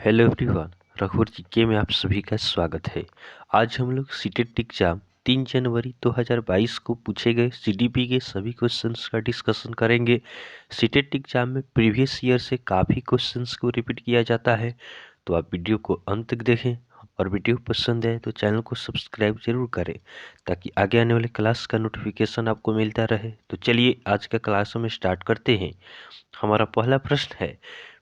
Hello everyone, रघुवर GK में आप सभी का स्वागत है। आज हम लोग सीटेट एग्जाम 3 जनवरी 2022 को पूछे गए सीडीपी के सभी क्वेश्चंस का डिस्कशन करेंगे। सीटेट एग्जाम में प्रीवियस ईयर से काफ़ी क्वेश्चंस को रिपीट किया जाता है, तो आप वीडियो को अंत तक देखें और वीडियो पसंद है तो चैनल को सब्सक्राइब जरूर करें ताकि आगे आने वाले क्लास का नोटिफिकेशन आपको मिलता रहे। तो चलिए आज का क्लास हम स्टार्ट करते हैं। हमारा पहला प्रश्न है,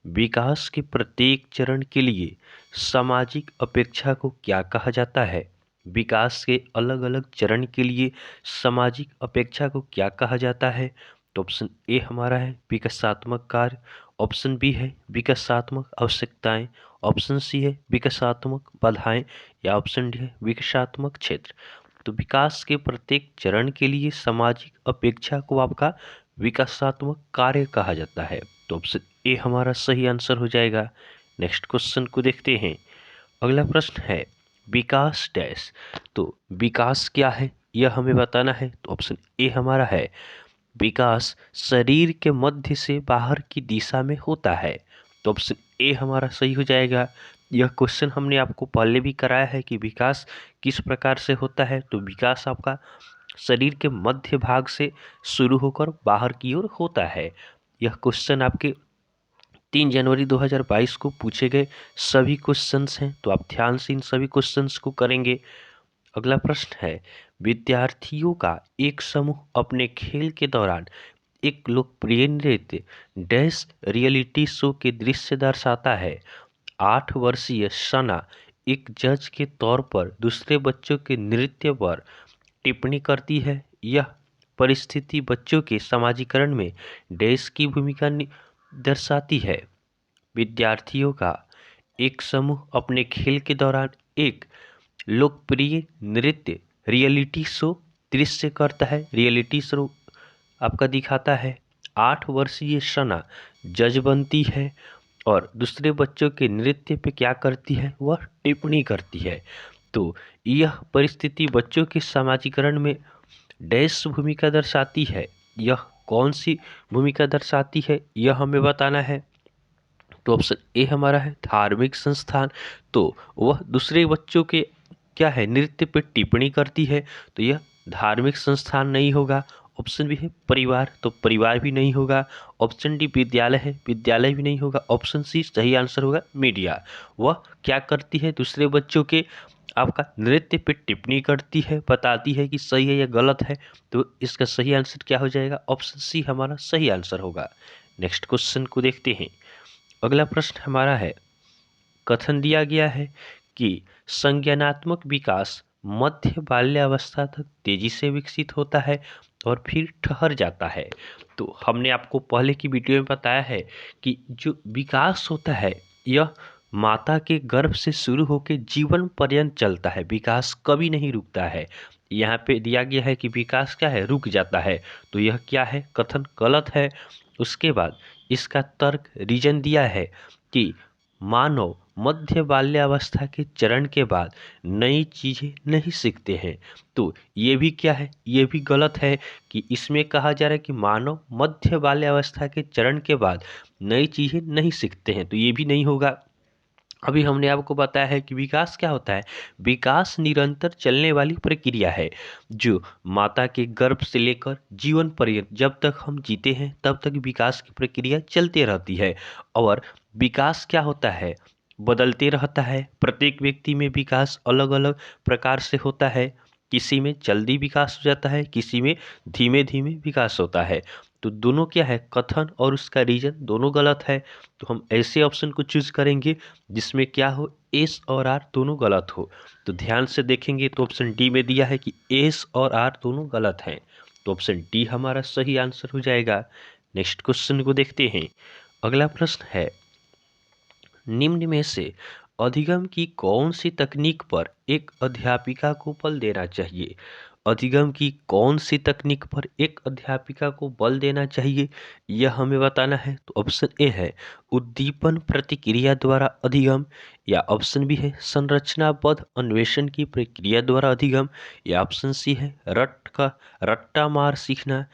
विकास के प्रत्येक चरण के लिए सामाजिक अपेक्षा को क्या कहा जाता है? विकास के अलग अलग चरण के लिए सामाजिक अपेक्षा को क्या कहा जाता है? तो ऑप्शन ए हमारा है विकासात्मक कार्य, ऑप्शन बी है विकासात्मक आवश्यकताएं, ऑप्शन सी है विकासात्मक बाधाएं या ऑप्शन डी है विकासात्मक क्षेत्र। तो विकास के प्रत्येक चरण के लिए सामाजिक अपेक्षा को आपका विकासात्मक कार्य कहा जाता है। तो ऑप्शन ए हमारा सही आंसर हो जाएगा। नेक्स्ट क्वेश्चन को देखते हैं। अगला प्रश्न है विकास डैश। तो विकास क्या है यह हमें बताना है। तो ऑप्शन ए हमारा है विकास शरीर के मध्य से बाहर की दिशा में होता है। तो ऑप्शन ए हमारा सही हो जाएगा। यह क्वेश्चन हमने आपको पहले भी कराया है कि विकास किस प्रकार से होता है। तो विकास आपका शरीर के मध्य भाग से शुरू होकर बाहर की ओर होता है। यह क्वेश्चन आपके 3 जनवरी 2022 को पूछे गए सभी क्वेश्चंस हैं, तो आप ध्यान से इन सभी क्वेश्चंस को करेंगे। अगला प्रश्न है विद्यार्थियों का एक समूह अपने खेल के दौरान एक लोकप्रिय नृत्य डैश रियलिटी शो के दृश्य दर्शाता है। 8 वर्षीय सना एक जज के तौर पर दूसरे बच्चों के नृत्य पर टिप्पणी करती है। यह परिस्थिति बच्चों के समाजीकरण में डैश की भूमिका दर्शाती है। विद्यार्थियों का एक समूह अपने खेल के दौरान एक लोकप्रिय नृत्य रियलिटी शो दृश्य करता है। रियलिटी शो आपका दिखाता है। 8 वर्षीय सना जज बनती है और दूसरे बच्चों के नृत्य पे क्या करती है, वह टिप्पणी करती है। तो यह परिस्थिति बच्चों के समाजीकरण में डैश भूमिका दर्शाती है। यह कौन सी भूमिका दर्शाती है यह हमें बताना है। तो ऑप्शन ए हमारा है धार्मिक संस्थान। तो वह दूसरे बच्चों के क्या है नृत्य पे टिप्पणी करती है, तो यह धार्मिक संस्थान नहीं होगा। ऑप्शन बी है परिवार, तो परिवार भी नहीं होगा। ऑप्शन डी विद्यालय है, विद्यालय भी नहीं होगा। ऑप्शन सी सही आंसर होगा मीडिया। वह क्या करती है दूसरे बच्चों के आपका नृत्य पे टिप्पणी करती है, बताती है कि सही है या गलत है। तो इसका सही आंसर क्या हो जाएगा, ऑप्शन सी हमारा सही आंसर होगा। नेक्स्ट क्वेश्चन को देखते हैं। अगला प्रश्न हमारा है कथन दिया गया है कि संज्ञानात्मक विकास मध्य बाल्यावस्था तक तेजी से विकसित होता है और फिर ठहर जाता है। तो हमने आपको पहले की वीडियो में बताया है कि जो विकास होता है यह माता के गर्भ से शुरू होकर जीवन पर्यंत चलता है, विकास कभी नहीं रुकता है। यहाँ पे दिया गया है कि विकास क्या है, रुक जाता है। तो यह क्या है, कथन गलत है। उसके बाद इसका तर्क रीजन दिया है कि मानव मध्य बाल्यावस्था के चरण के बाद नई चीजें नहीं सीखते हैं। तो ये भी क्या है, ये भी गलत है कि इसमें कहा जा रहा है कि मानव मध्य बाल्यावस्था के चरण के बाद नई चीजें नहीं सीखते हैं, तो ये भी नहीं होगा। अभी हमने आपको बताया है कि विकास क्या होता है, विकास निरंतर चलने वाली प्रक्रिया है जो माता के गर्भ से लेकर जीवन पर्यंत जब तक हम जीते हैं तब तक विकास की प्रक्रिया चलते रहती है। और विकास क्या होता है, बदलते रहता है। प्रत्येक व्यक्ति में विकास अलग अलग प्रकार से होता है। किसी में जल्दी विकास हो जाता है, किसी में धीमे धीमे विकास होता है। तो दोनों क्या है, कथन और उसका रीजन दोनों गलत है। तो हम ऐसे ऑप्शन को चूज करेंगे जिसमें क्या हो, एस और आर दोनों गलत हो। तो ध्यान से देखेंगे तो ऑप्शन डी में दिया है कि एस और आर दोनों गलत हैं। तो ऑप्शन डी हमारा सही आंसर हो जाएगा। नेक्स्ट क्वेश्चन को देखते हैं। अगला प्रश्न है निम्न में से अधिगम की कौन सी तकनीक पर एक अध्यापिका को बल देना चाहिए? अधिगम की कौन सी तकनीक पर एक अध्यापिका को बल देना चाहिए यह हमें बताना है। तो ऑप्शन ए है उद्दीपन प्रतिक्रिया द्वारा अधिगम, या ऑप्शन बी है संरचनाबद्ध अन्वेषण की प्रक्रिया द्वारा अधिगम, या ऑप्शन सी है रट्टा मार सीखना,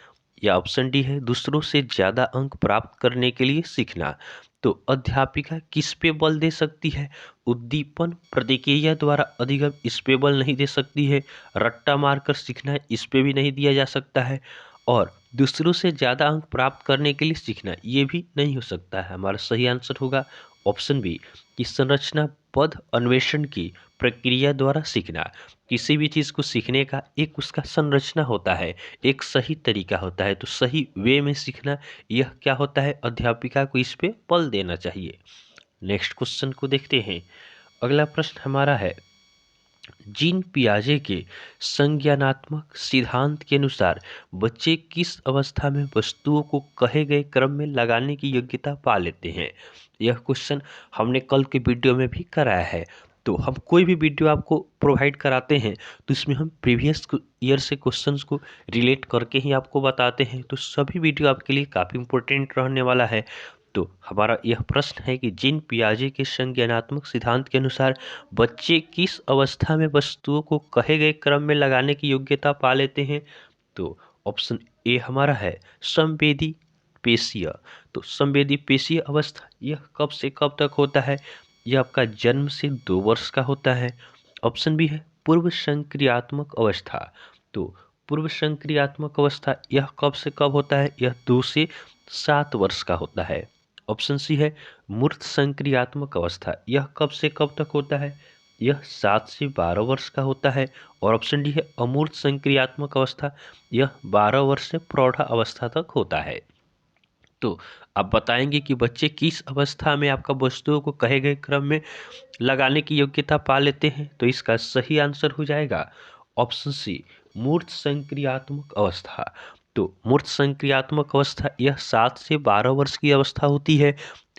या ऑप्शन डी है दूसरों से ज्यादा अंक प्राप्त करने के लिए सीखना। तो अध्यापिका किस पे बल दे सकती है? उद्दीपन प्रतिक्रिया द्वारा अधिगम, इस पे बल नहीं दे सकती है। रट्टा मारकर सीखना, इस पे भी नहीं दिया जा सकता है। और दूसरों से ज़्यादा अंक प्राप्त करने के लिए सीखना, ये भी नहीं हो सकता है। हमारा सही आंसर होगा ऑप्शन बी कि संरचनाबद्ध अन्वेषण की प्रक्रिया द्वारा सीखना। किसी भी चीज़ को सीखने का एक उसका संरचना होता है, एक सही तरीका होता है, तो सही वे में सीखना, यह क्या होता है? अध्यापिका को इस पे बल देना चाहिए। नेक्स्ट क्वेश्चन को देखते हैं। अगला प्रश्न हमारा है, जीन पियाजे के संज्ञानात्मक सिद्धांत के अनुसार बच्चे किस अवस्था में वस्तुओं को कहे गए क्रम में लगाने की योग्यता पा लेते हैं? यह क्वेश्चन हमने कल के वीडियो में भी कराया है। तो हम कोई भी वीडियो आपको प्रोवाइड कराते हैं तो इसमें हम प्रीवियस ईयर से क्वेश्चंस को रिलेट करके ही आपको बताते हैं, तो सभी वीडियो आपके लिए काफ़ी इंपॉर्टेंट रहने वाला है। तो हमारा यह प्रश्न है कि जीन पियाजे के संज्ञानात्मक सिद्धांत के अनुसार बच्चे किस अवस्था में वस्तुओं को कहे गए क्रम में लगाने की योग्यता पा लेते हैं? तो ऑप्शन ए हमारा है संवेदी पेशीय। तो संवेदी पेशीय अवस्था यह कब से कब तक होता है? यह आपका जन्म से 2 वर्ष का होता है। ऑप्शन बी है पूर्व संक्रियात्मक अवस्था। तो पूर्व संक्रियात्मक अवस्था यह कब से कब होता है? यह 2 से 7 वर्ष का होता है। ऑप्शन सी है मूर्त संक्रियात्मक अवस्था, यह कब से कब तक होता है? यह 7 से 12 वर्ष का होता है। और ऑप्शन डी है अमूर्त संक्रियात्मक अवस्था, यह 12 वर्ष से प्रौढ़ा अवस्था तक होता है। तो आप बताएंगे कि बच्चे किस अवस्था में आपका वस्तुओं को कहे गए क्रम में लगाने की योग्यता पा लेते हैं? तो इसका सही आंसर हो जाएगा ऑप्शन सी मूर्त संक्रियात्मक अवस्था। तो मूर्त संक्रियात्मक अवस्था यह 7 से 12 वर्ष की अवस्था होती है।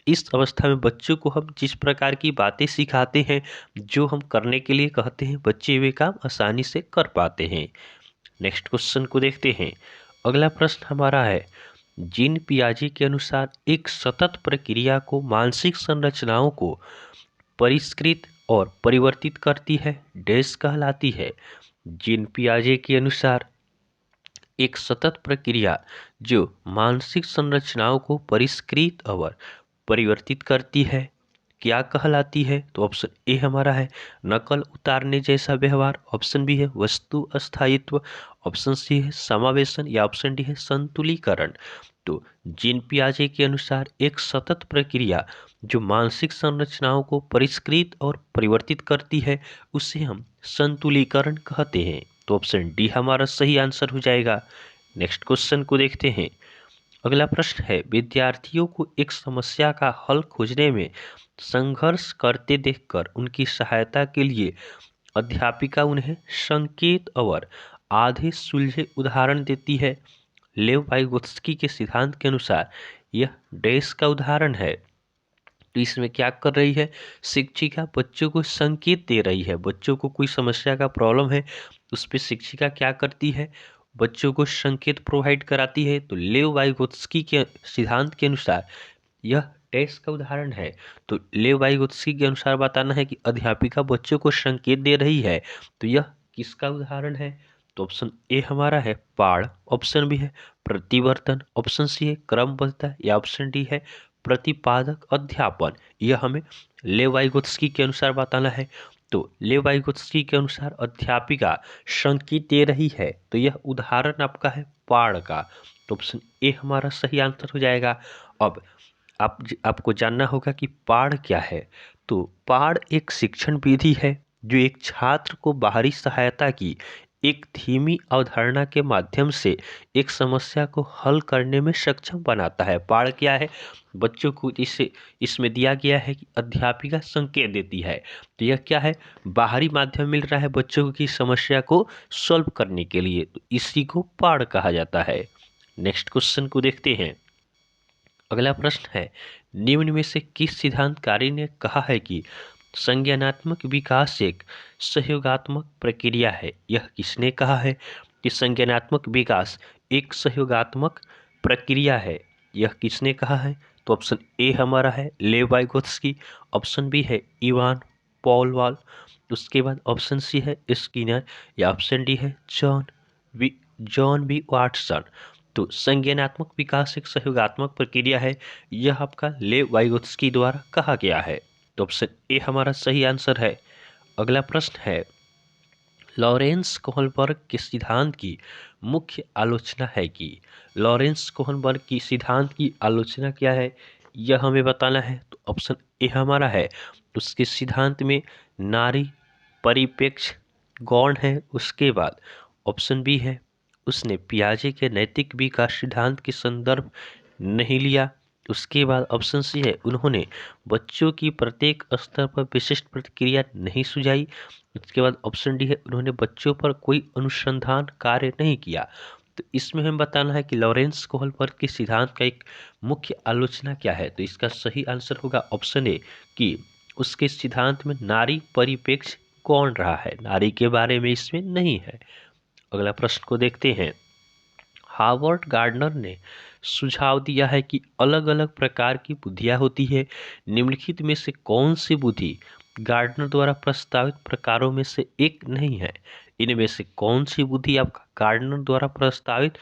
इस अवस्था में बच्चों को हम जिस प्रकार की बातें सिखाते हैं, जो हम करने के लिए कहते हैं, बच्चे वे काम आसानी से कर पाते हैं। नेक्स्ट क्वेश्चन को देखते हैं। अगला प्रश्न हमारा है, जीन पियाजे के अनुसार एक सतत प्रक्रिया को मानसिक संरचनाओं को परिष्कृत और परिवर्तित करती है, डैश कहलाती है? जीन पियाजे के अनुसार एक सतत प्रक्रिया जो मानसिक संरचनाओं को परिष्कृत और परिवर्तित करती है, क्या कहलाती है? तो ऑप्शन ए हमारा है नकल उतारने जैसा व्यवहार। ऑप्शन बी है वस्तु अस्थायित्व। ऑप्शन सी है समावेशन या ऑप्शन डी है संतुलीकरण। तो जीन पियाजे के अनुसार एक सतत प्रक्रिया जो मानसिक संरचनाओं को परिष्कृत और परिवर्तित करती है, उसे हम संतुलीकरण कहते हैं। तो ऑप्शन डी हमारा सही आंसर हो जाएगा। नेक्स्ट क्वेश्चन को देखते हैं। अगला प्रश्न है, विद्यार्थियों को एक समस्या का हल खोजने में संघर्ष करते देखकर उनकी सहायता के लिए अध्यापिका उन्हें संकेत और आधे सुलझे उदाहरण देती है। लेव वाइगोत्स्की के सिद्धांत के अनुसार यह डैश का उदाहरण है। तो इसमें क्या कर रही है? शिक्षिका बच्चों को संकेत दे रही है। बच्चों को कोई समस्या का प्रॉब्लम है, उस पर शिक्षिका क्या करती है? बच्चों को संकेत प्रोवाइड कराती है। तो लेव वाइगोत्स्की के सिद्धांत के अनुसार यह टेस्ट का उदाहरण है। तो लेव वाइगोत्स्की के अनुसार बताना है कि अध्यापिका बच्चों को संकेत दे रही है, तो यह किसका उदाहरण है? तो ऑप्शन ए हमारा है पाठ। ऑप्शन बी है प्रतिवर्तन। ऑप्शन सी है क्रमबद्धता या ऑप्शन डी है प्रतिपादक अध्यापन। यह हमें लेव वाइगोत्स्की के अनुसार बताना है। तो लेव वाइगोत्स्की के अनुसार अध्यापिका संकेत दे रही है, तो यह उदाहरण आपका है पाठ का। तो ऑप्शन ए हमारा सही आंसर हो जाएगा। अब आपको जानना होगा कि पाठ क्या है। तो पाठ एक शिक्षण विधि है जो एक छात्र को बाहरी सहायता की एक धीमी अवधारणा के माध्यम से एक समस्या को हल करने में सक्षम बनाता है। पाठ क्या है? बच्चों को इसमें दिया गया है कि अध्यापिका संकेत देती है, तो यह क्या है? बाहरी माध्यम मिल रहा है बच्चों की समस्या को सॉल्व करने के लिए, तो इसी को पाठ कहा जाता है। नेक्स्ट क्वेश्चन को देखते हैं। अगला प्रश्न है, निम्न में से किस सिद्धांतकारी ने कहा है कि संज्ञानात्मक विकास एक सहयोगात्मक प्रक्रिया है? यह किसने कहा है कि संज्ञानात्मक विकास एक सहयोगात्मक प्रक्रिया है? यह किसने कहा है? तो ऑप्शन ए हमारा है लेव वाइगोत्स्की। ऑप्शन बी है इवान पॉलवाल। उसके बाद ऑप्शन सी है स्किनर या ऑप्शन डी है जॉन बी वाटसन। तो संज्ञानात्मक विकास एक सहयोगात्मक प्रक्रिया है, यह आपका लेव वाइगोत्स्की द्वारा कहा गया है। तो ऑप्शन ए हमारा सही आंसर है। अगला प्रश्न है, लॉरेंस कोहनबर्ग के सिद्धांत की मुख्य आलोचना है कि लॉरेंस कोहनबर्ग की सिद्धांत की आलोचना क्या है, यह हमें बताना है। तो ऑप्शन ए हमारा है, उसके सिद्धांत में नारी परिप्रेक्ष्य गौण है। उसके बाद ऑप्शन बी है, उसने पियाजे के नैतिक विकास सिद्धांत के संदर्भ नहीं लिया। उसके बाद ऑप्शन सी है, उन्होंने बच्चों की प्रत्येक स्तर पर विशिष्ट प्रतिक्रिया नहीं सुझाई। उसके बाद ऑप्शन डी है, उन्होंने बच्चों पर कोई अनुसंधान कार्य नहीं किया। तो इसमें हमें बताना है कि लॉरेंस कोहलबर्ग के सिद्धांत का एक मुख्य आलोचना क्या है। तो इसका सही आंसर होगा ऑप्शन ए कि उसके सिद्धांत में नारी परिप्रेक्ष्य कौन रहा है, नारी के बारे में इसमें नहीं है। अगला प्रश्न को देखते हैं। हार्वर्ड गार्डनर ने सुझाव दिया है कि अलग अलग प्रकार की बुद्धियां होती है। निम्नलिखित में से कौन सी बुद्धि गार्डनर द्वारा प्रस्तावित प्रकारों में से एक नहीं है। इनमें से कौन सी बुद्धि आपका गार्डनर द्वारा प्रस्तावित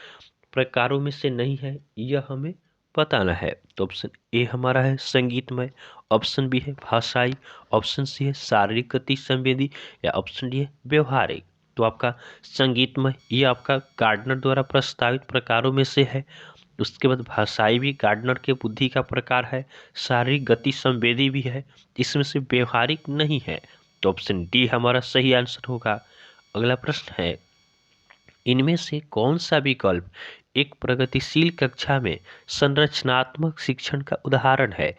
प्रकारों में से नहीं है, यह हमें बताना है। तो ऑप्शन ए हमारा है संगीतमय, ऑप्शन बी है भाषाई, ऑप्शन सी है शारीरिक गति संवेदी, या ऑप्शन डी है व्यवहारिक। तो आपका संगीतमय ये आपका गार्डनर द्वारा प्रस्तावित प्रकारों में से है। उसके बाद भाषाई भी गार्डनर के बुद्धि का प्रकार है, शारीरिक गति संवेदी भी है, इसमें से व्यवहारिक नहीं है। तो ऑप्शन डी हमारा सही आंसर होगा। अगला प्रश्न है, इनमें से कौन सा विकल्प एक प्रगतिशील कक्षा में संरचनात्मक शिक्षण का उदाहरण है।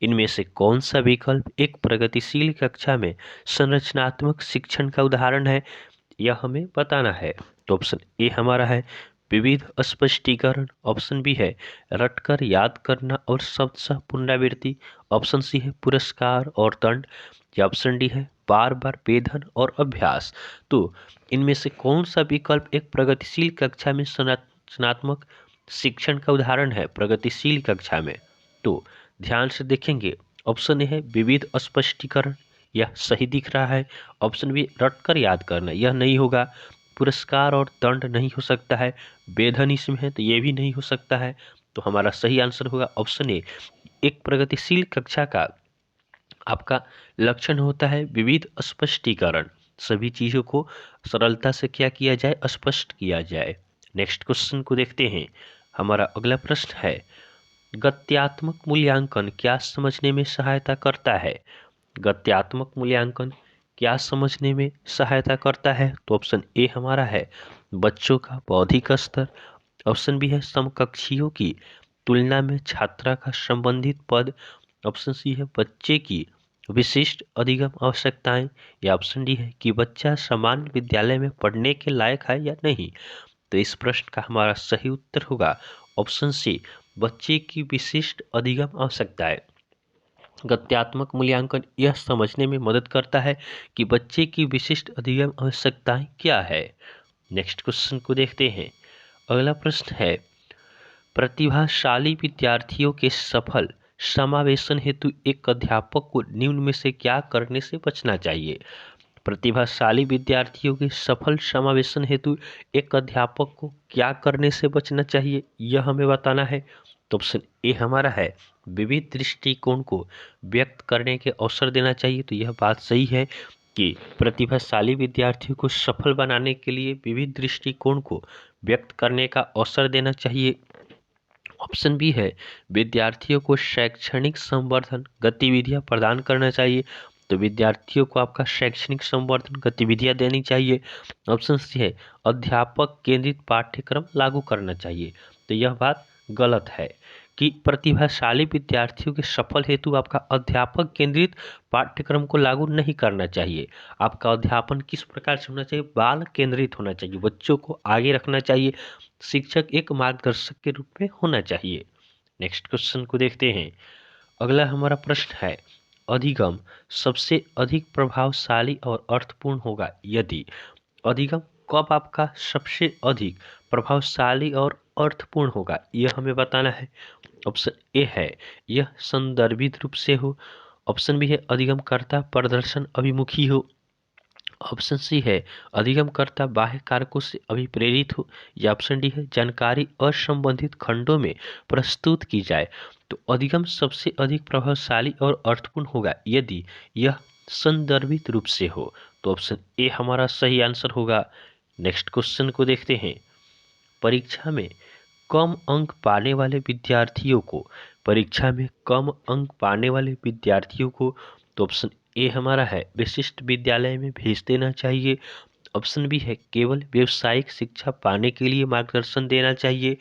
इनमें से कौन सा विकल्प एक प्रगतिशील कक्षा में संरचनात्मक शिक्षण का उदाहरण है, यह हमें बताना है। तो ऑप्शन ए हमारा है विविध स्पष्टीकरण, ऑप्शन बी है रटकर याद करना और शब्द सह पुनरावृत्ति, ऑप्शन सी है पुरस्कार और दंड, या ऑप्शन डी है बार बार वेधन और अभ्यास। तो इनमें से कौन सा विकल्प एक प्रगतिशील कक्षा में संरचनात्मक शिक्षण का उदाहरण है प्रगतिशील कक्षा में। तो ध्यान से देखेंगे, ऑप्शन ए है विविध स्पष्टीकरण, यह सही दिख रहा है। ऑप्शन बी रटकर याद करना, यह नहीं होगा। पुरस्कार और दंड नहीं हो सकता है। वेधन इसमें है तो ये भी नहीं हो सकता है। तो हमारा सही आंसर होगा ऑप्शन ए। एक प्रगतिशील कक्षा का आपका लक्षण होता है विविध स्पष्टीकरण, सभी चीजों को सरलता से क्या किया जाए, स्पष्ट किया जाए। नेक्स्ट क्वेश्चन को देखते हैं। हमारा अगला प्रश्न है, गत्यात्मक मूल्यांकन क्या समझने में सहायता करता है। गत्यात्मक मूल्यांकन क्या समझने में सहायता करता है। तो ऑप्शन ए हमारा है बच्चों का बौद्धिक स्तर, ऑप्शन बी है समकक्षियों की तुलना में छात्रा का संबंधित पद, ऑप्शन सी है बच्चे की विशिष्ट अधिगम आवश्यकताएं, या ऑप्शन डी है कि बच्चा सामान्य विद्यालय में पढ़ने के लायक है या नहीं। तो इस प्रश्न का हमारा सही उत्तर होगा ऑप्शन सी बच्चे की विशिष्ट अधिगम आवश्यकताएं। गत्यात्मक मूल्यांकन यह समझने में मदद करता है कि बच्चे की विशिष्ट अधिगम आवश्यकताएं क्या है। नेक्स्ट क्वेश्चन को देखते हैं। अगला प्रश्न है, प्रतिभाशाली विद्यार्थियों के सफल समावेशन हेतु एक अध्यापक को निम्न में से क्या करने से बचना चाहिए। प्रतिभाशाली विद्यार्थियों के सफल समावेशन हेतु एक अध्यापक को क्या करने से बचना चाहिए, यह हमें बताना है। तो ऑप्शन ए हमारा है विविध दृष्टिकोण को व्यक्त करने के अवसर देना चाहिए। तो यह बात सही है कि प्रतिभाशाली विद्यार्थियों को सफल बनाने के लिए विविध दृष्टिकोण को व्यक्त करने का अवसर देना चाहिए। ऑप्शन बी है विद्यार्थियों को शैक्षणिक संवर्धन गतिविधियां प्रदान करना चाहिए। तो विद्यार्थियों को आपका शैक्षणिक संवर्धन गतिविधियां देनी चाहिए। ऑप्शन सी है अध्यापक केंद्रित पाठ्यक्रम लागू करना चाहिए। तो यह बात गलत है कि प्रतिभाशाली विद्यार्थियों के सफल हेतु आपका अध्यापक केंद्रित पाठ्यक्रम को लागू नहीं करना चाहिए। आपका अध्यापन किस प्रकार से होना चाहिए, बाल केंद्रित होना चाहिए, बच्चों को आगे रखना चाहिए, शिक्षक एक मार्गदर्शक के रूप में होना चाहिए। नेक्स्ट क्वेश्चन को देखते हैं। अगला हमारा प्रश्न है, अधिगम सबसे अधिक प्रभावशाली और अर्थपूर्ण होगा यदि। अधिगम कब आपका सबसे अधिक प्रभावशाली और अर्थपूर्ण होगा, यह हमें बताना है। ऑप्शन ए है यह संदर्भित रूप से हो, ऑप्शन बी है अधिगमकर्ता प्रदर्शन अभिमुखी हो, ऑप्शन सी है अधिगमकर्ता बाह्य कारकों से अभिप्रेरित हो, या ऑप्शन डी है जानकारी असंबंधित खंडों में प्रस्तुत की जाए। तो अधिगम सबसे अधिक प्रभावशाली और अर्थपूर्ण होगा यदि यह संदर्भित रूप से हो। तो ऑप्शन ए हमारा सही आंसर होगा। नेक्स्ट क्वेश्चन को देखते हैं। परीक्षा में कम अंक पाने वाले विद्यार्थियों को तो ऑप्शन ए हमारा है विशिष्ट विद्यालय में भेज देना चाहिए। ऑप्शन बी है केवल व्यावसायिक शिक्षा पाने के लिए मार्गदर्शन देना चाहिए।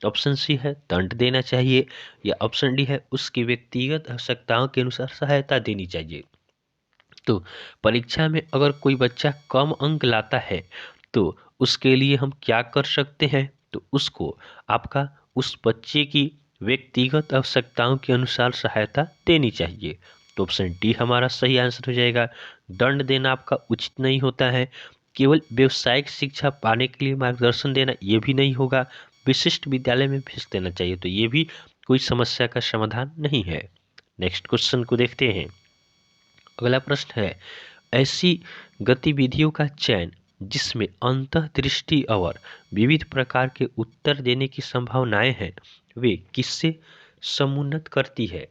ऑप्शन सी है दंड देना चाहिए, या ऑप्शन डी है उसकी व्यक्तिगत आवश्यकताओं के अनुसार सहायता देनी चाहिए। तो परीक्षा में अगर कोई बच्चा कम अंक लाता है तो उसके लिए हम क्या कर सकते हैं? तो उसको आपका उस बच्चे की व्यक्तिगत आवश्यकताओं के अनुसार सहायता देनी चाहिए। तो ऑप्शन डी हमारा सही आंसर हो जाएगा। दंड देना आपका उचित नहीं होता है। केवल व्यावसायिक शिक्षा पाने के लिए मार्गदर्शन देना ये भी नहीं होगा। विशिष्ट विद्यालय में भेज देना चाहिए, तो ये भी कोई समस्या का समाधान नहीं है। नेक्स्ट क्वेश्चन को देखते हैं। अगला प्रश्न है ऐसी गतिविधियों का चयन जिसमें अंतर्दृष्टि और विविध प्रकार के उत्तर देने की संभावनाएं हैं वे किससे समुन्नत करती है?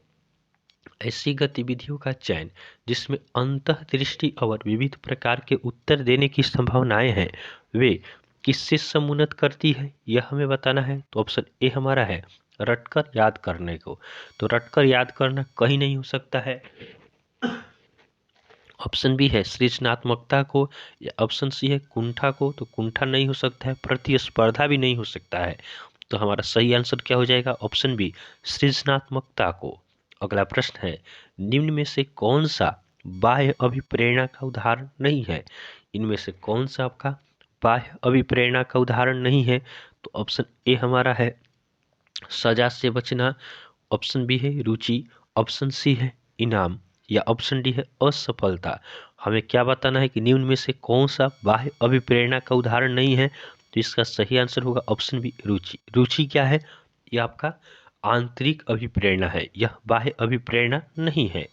ऐसी गतिविधियों का चयन जिसमें अंतर्दृष्टि और विविध प्रकार के उत्तर देने की संभावनाएं हैं वे किससे समुन्नत करती है, यह हमें बताना है। तो ऑप्शन ए हमारा है रटकर याद करने को। तो रटकर याद करना कहीं नहीं हो सकता है। ऑप्शन बी है सृजनात्मकता को, या ऑप्शन सी है कुंठा को। तो कुंठा नहीं हो सकता है, प्रतिस्पर्धा भी नहीं हो सकता है। तो हमारा सही आंसर क्या हो जाएगा? ऑप्शन बी सृजनात्मकता को। अगला प्रश्न है निम्न में से कौन सा बाह्य अभिप्रेरणा का उदाहरण नहीं है? इनमें से कौन सा आपका बाह्य अभिप्रेरणा का उदाहरण नहीं है? तो ऑप्शन ए हमारा है सजा से बचना। ऑप्शन बी है रुचि। ऑप्शन सी है इनाम, या ऑप्शन डी है असफलता। हमें क्या बताना है कि निम्न में से कौन सा बाह्य अभिप्रेरणा का उदाहरण नहीं है? तो इसका सही आंसर होगा ऑप्शन बी रुचि। रुचि क्या है? यह आपका आंतरिक अभिप्रेरणा है, यह बाह्य अभिप्रेरणा नहीं है।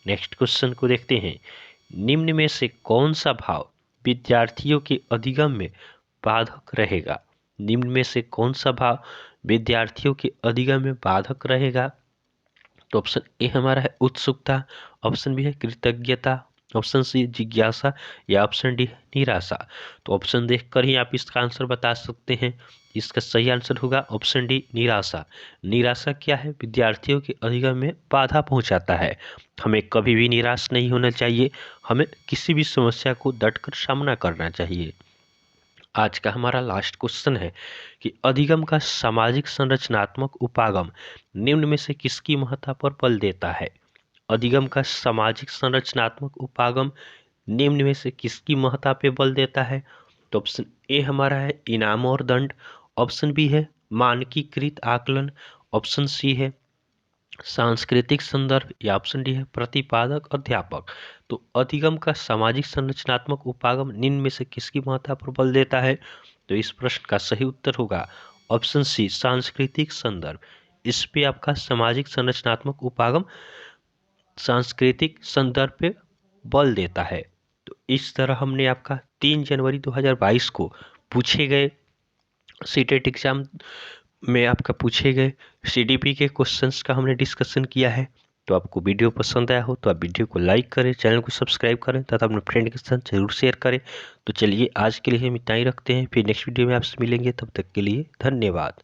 नेक्स्ट क्वेश्चन को देखते हैं। निम्न में से कौन सा भाव विद्यार्थियों के अधिगम में बाधक रहेगा? निम्न में से कौन सा भाव विद्यार्थियों के अधिगम में बाधक रहेगा? तो ऑप्शन ए हमारा है उत्सुकता। ऑप्शन बी है कृतज्ञता। ऑप्शन सी जिज्ञासा, या ऑप्शन डी है निराशा। तो ऑप्शन देखकर ही आप इसका आंसर बता सकते हैं। इसका सही आंसर होगा ऑप्शन डी निराशा। निराशा क्या है? विद्यार्थियों के अधिगम में बाधा पहुंचाता है। हमें कभी भी निराश नहीं होना चाहिए, हमें किसी भी समस्या को डटकर सामना करना चाहिए। आज का हमारा लास्ट क्वेश्चन है कि अधिगम का सामाजिक संरचनात्मक उपागम निम्न में से किसकी महत्ता पर बल देता है? अधिगम का सामाजिक संरचनात्मक उपागम निम्न में से किसकी महत्ता पे बल देता है? तो ऑप्शन ए हमारा है इनाम और दंड। ऑप्शन बी है मानकीकृत आकलन। ऑप्शन सी है सांस्कृतिक संदर्भ, या ऑप्शन डी है प्रतिपादक अध्यापक। तो अधिगम का सामाजिक संरचनात्मक उपागम निम्न में से किसकी महत्ता पर बल देता है? तो इस प्रश्न का सही उत्तर होगा ऑप्शन सी सांस्कृतिक संदर्भ। इस पे आपका सामाजिक संरचनात्मक उपागम सांस्कृतिक संदर्भ पे बल देता है। तो इस तरह हमने आपका 3 जनवरी 2022 को पूछे गए सीटेट एग्जाम में आपका पूछे गए सीडीपी के क्वेश्चंस का हमने डिस्कशन किया है। तो आपको वीडियो पसंद आया हो तो आप वीडियो को लाइक करें, चैनल को सब्सक्राइब करें तथा अपने फ्रेंड के साथ जरूर शेयर करें। तो चलिए आज के लिए हम इतना ही रखते हैं, फिर नेक्स्ट वीडियो में आपसे मिलेंगे। तब तक के लिए धन्यवाद।